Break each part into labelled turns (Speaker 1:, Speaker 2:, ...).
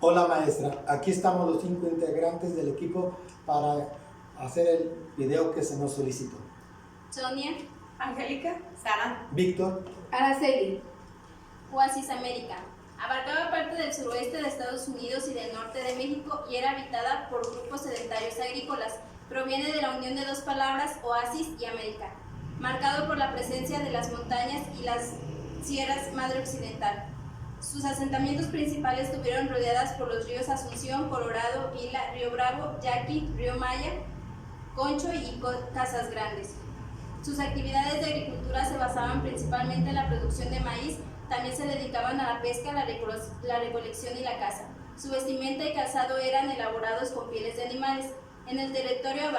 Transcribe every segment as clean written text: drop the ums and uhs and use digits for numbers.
Speaker 1: Hola maestra, aquí estamos los 5 integrantes del equipo para hacer el video que se nos solicitó.
Speaker 2: Sonia,
Speaker 3: Angélica,
Speaker 2: Sara,
Speaker 1: Víctor,
Speaker 4: Araceli.
Speaker 2: Oasis América. Abarcaba parte del suroeste de Estados Unidos y del norte de México y era habitada por grupos sedentarios agrícolas. Proviene de la unión de dos palabras, oasis y América, marcado por la presencia de las montañas y las sierras Madre Occidental. Sus asentamientos principales estuvieron rodeadas por los ríos Asunción, Colorado, Vila, Río Bravo, Yaqui, Río Maya, Concho y Casas Grandes. Sus actividades de agricultura se basaban principalmente en la producción de maíz. También se dedicaban a la pesca, la recolección y la caza. Su vestimenta y calzado eran elaborados con pieles de animales. En el territorio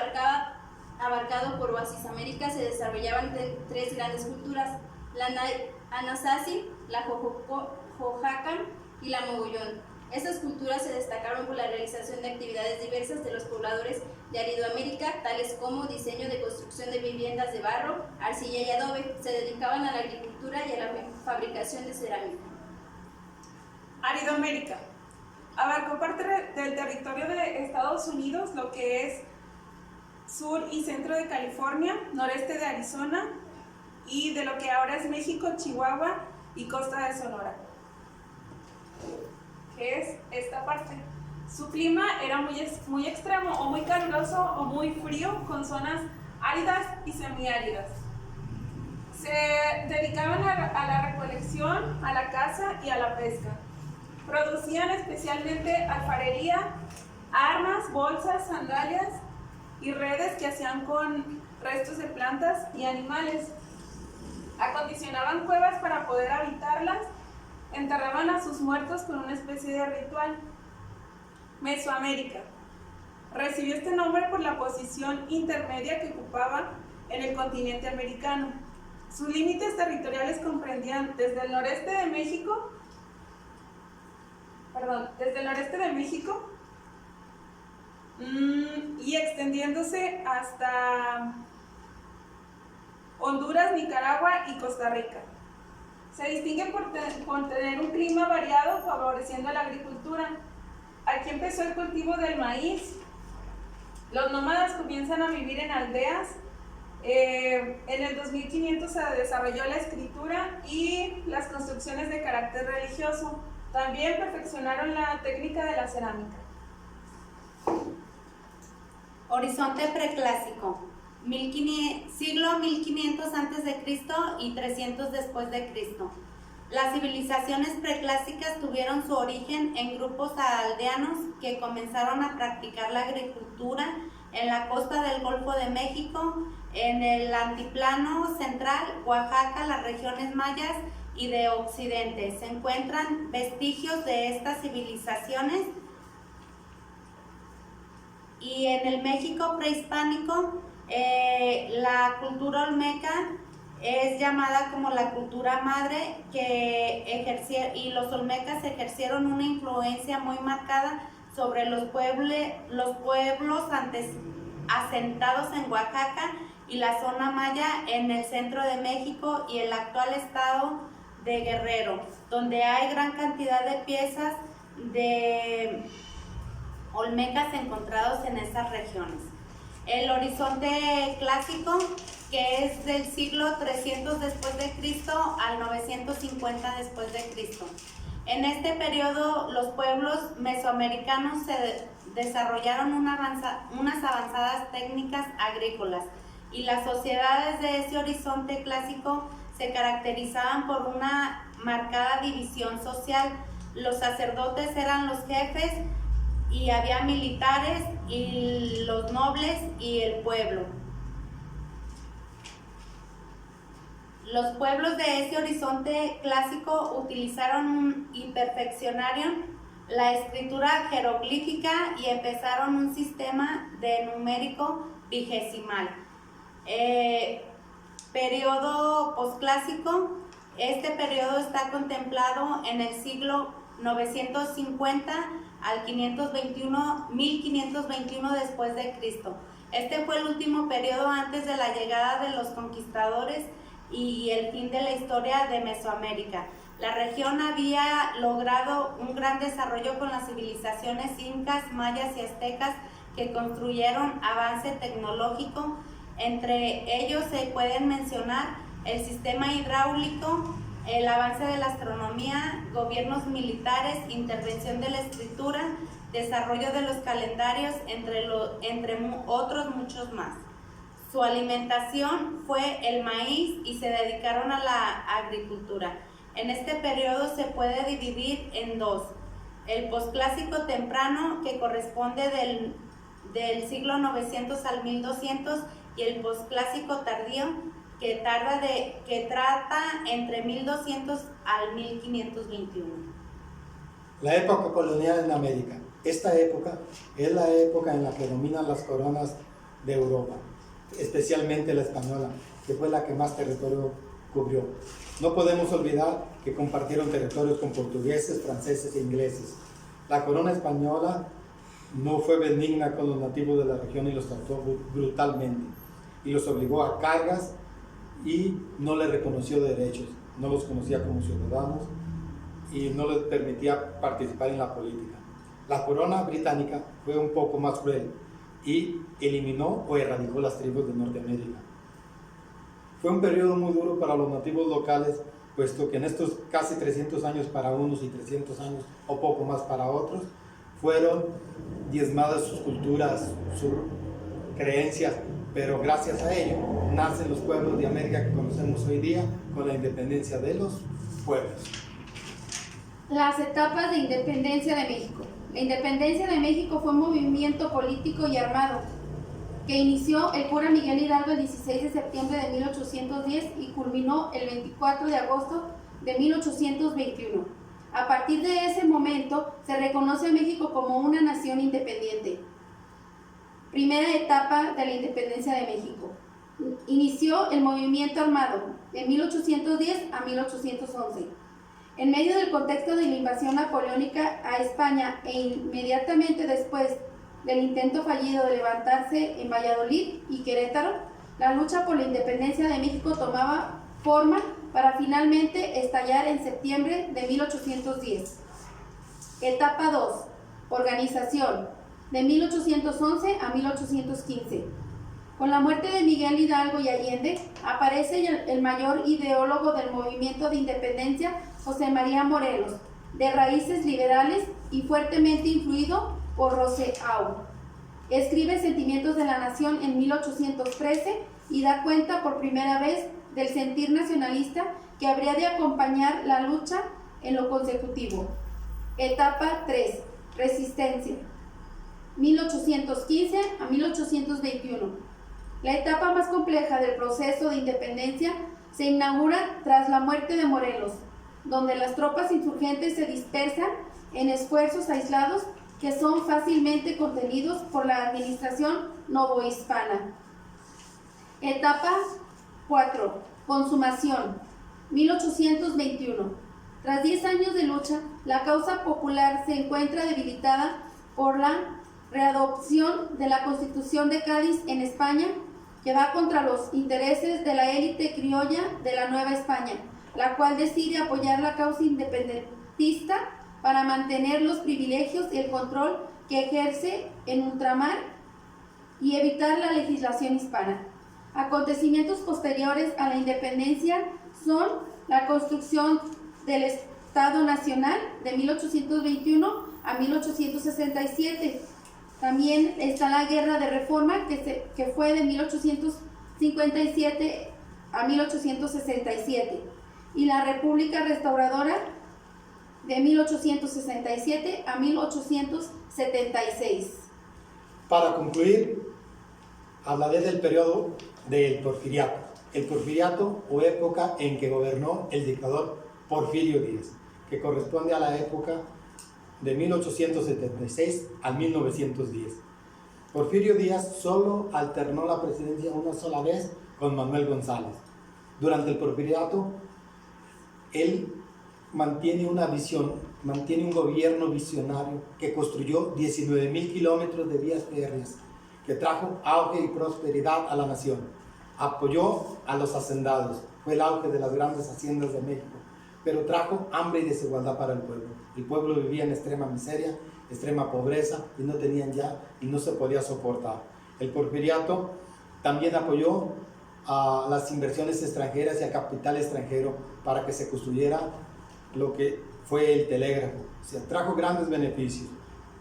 Speaker 2: abarcado por Oasis América se desarrollaban tres grandes culturas: la Anasazi, la Jojocan y la Mogollón. Estas culturas se destacaron por la realización de actividades diversas de los pobladores de Aridoamérica, tales como diseño de construcción de viviendas de barro, arcilla y adobe. Se dedicaban a la agricultura y a la fabricación de cerámica.
Speaker 3: Aridoamérica. Abarcó parte del territorio de Estados Unidos, lo que es sur y centro de California, noreste de Arizona y de lo que ahora es México, Chihuahua y costa de Sonora, que es esta parte. Su clima era muy extremo, o muy caluroso o muy frío, con zonas áridas y semiáridas. Se dedicaban a la recolección, a la caza y a la pesca. Producían especialmente alfarería, armas, bolsas, sandalias y redes que hacían con restos de plantas y animales. Acondicionaban cuevas para poder habitarlas. Enterraban a sus muertos con una especie de ritual. Mesoamérica. Recibió este nombre por la posición intermedia que ocupaba en el continente americano. Sus límites territoriales comprendían desde el noreste de México y extendiéndose hasta Honduras, Nicaragua y Costa Rica. Se distingue por tener un clima variado, favoreciendo la agricultura. Aquí empezó el cultivo del maíz. Los nómadas comienzan a vivir en aldeas. En el 2500 se desarrolló la escritura y las construcciones de carácter religioso. También perfeccionaron la técnica de la cerámica.
Speaker 4: Horizonte preclásico. Siglo 1500 a.C. y 300 después de Cristo. Las civilizaciones preclásicas tuvieron su origen en grupos aldeanos que comenzaron a practicar la agricultura en la costa del Golfo de México, en el altiplano central, Oaxaca, las regiones mayas y de Occidente. Se encuentran vestigios de estas civilizaciones. Y en el México prehispánico, la cultura olmeca es llamada como la cultura madre, y los olmecas ejercieron una influencia muy marcada sobre los pueblos antes asentados en Oaxaca y la zona maya en el centro de México y el actual estado de Guerrero, donde hay gran cantidad de piezas de olmecas encontrados en esas regiones. El horizonte clásico, que es del siglo 300 después de Cristo al 950 después de Cristo. En este periodo los pueblos mesoamericanos se desarrollaron unas avanzadas técnicas agrícolas y las sociedades de ese horizonte clásico se caracterizaban por una marcada división social. Los sacerdotes eran los jefes y había militares y los nobles y el pueblo. Los pueblos de ese horizonte clásico utilizaron y perfeccionaron la escritura jeroglífica y empezaron un sistema de numérico vigesimal. Periodo posclásico. Este periodo está contemplado en el siglo 950 al 1521 después de Cristo. Este fue el último periodo antes de la llegada de los conquistadores y el fin de la historia de Mesoamérica. La región había logrado un gran desarrollo con las civilizaciones incas, mayas y aztecas que construyeron avance tecnológico. Entre ellos se pueden mencionar el sistema hidráulico, el avance de la astronomía, gobiernos militares, intervención de la escritura, desarrollo de los calendarios, entre otros muchos más. Su alimentación fue el maíz y se dedicaron a la agricultura. En este periodo se puede dividir en dos: el posclásico temprano, que corresponde del siglo 900 al 1200, y el posclásico tardío, que trata entre 1200 al 1521.
Speaker 1: La época colonial en América. Esta época es la época en la que dominan las coronas de Europa, especialmente la española, que fue la que más territorio cubrió. No podemos olvidar que compartieron territorios con portugueses, franceses e ingleses. La corona española no fue benigna con los nativos de la región y los trató brutalmente, y los obligó a cargas y no les reconoció derechos, no los conocía como ciudadanos y no les permitía participar en la política. La corona británica fue un poco más cruel y eliminó o erradicó las tribus de Norteamérica. Fue un periodo muy duro para los nativos locales, puesto que en estos casi 300 años para unos y 300 años o poco más para otros, fueron diezmadas sus culturas, sus creencias, pero gracias a ello nacen los pueblos de América que conocemos hoy día, con la independencia de los pueblos.
Speaker 2: Las etapas de independencia de México. La independencia de México fue un movimiento político y armado que inició el cura Miguel Hidalgo el 16 de septiembre de 1810 y culminó el 24 de agosto de 1821. A partir de ese momento se reconoce a México como una nación independiente. Primera etapa de la independencia de México. Inició el movimiento armado de 1810 a 1811. En medio del contexto de la invasión napoleónica a España e inmediatamente después del intento fallido de levantarse en Valladolid y Querétaro, la lucha por la independencia de México tomaba forma para finalmente estallar en septiembre de 1810. Etapa 2. Organización, de 1811 a 1815. Con la muerte de Miguel Hidalgo y Allende, aparece el mayor ideólogo del movimiento de independencia, José María Morelos, de raíces liberales y fuertemente influido por Rousseau. Escribe Sentimientos de la Nación en 1813 y da cuenta por primera vez del sentir nacionalista que habría de acompañar la lucha en lo consecutivo. Etapa 3. Resistencia, 1815 a 1821. La etapa más compleja del proceso de independencia se inaugura tras la muerte de Morelos, donde las tropas insurgentes se dispersan en esfuerzos aislados que son fácilmente contenidos por la administración novohispana. Etapa 4. Consumación, 1821. Tras 10 años de lucha, la causa popular se encuentra debilitada por la readopción de la Constitución de Cádiz en España, que va contra los intereses de la élite criolla de la Nueva España, la cual decide apoyar la causa independentista para mantener los privilegios y el control que ejerce en ultramar y evitar la legislación hispana. Acontecimientos posteriores a la independencia son la construcción del Estado Nacional de 1821 a 1867. También está la Guerra de Reforma, que fue de 1857 a 1867, y la República Restauradora de 1867 a 1876.
Speaker 1: Para concluir, hablaré del periodo del Porfiriato. El Porfiriato, o época en que gobernó el dictador Porfirio Díaz, que corresponde a la época de 1876 al 1910. Porfirio Díaz solo alternó la presidencia una sola vez con Manuel González. Durante el Porfiriato, él mantiene una visión, mantiene un gobierno visionario que construyó 19,000 kilómetros de vías férreas, que trajo auge y prosperidad a la nación. Apoyó a los hacendados, fue el auge de las grandes haciendas de México, pero trajo hambre y desigualdad para el pueblo. El pueblo vivía en extrema miseria, extrema pobreza y no tenían ya y no se podía soportar. El porfiriato también apoyó a las inversiones extranjeras y al capital extranjero para que se construyera lo que fue el telégrafo. O sea, trajo grandes beneficios,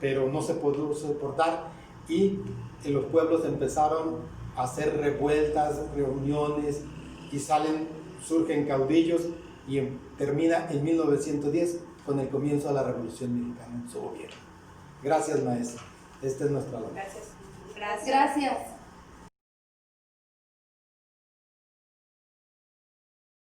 Speaker 1: pero no se pudo soportar y los pueblos empezaron a hacer revueltas, reuniones y surgen caudillos y termina en 1910 con el comienzo de la Revolución Mexicana en su gobierno. Gracias, maestra. Esta es nuestra labor.
Speaker 3: Gracias.
Speaker 2: Gracias.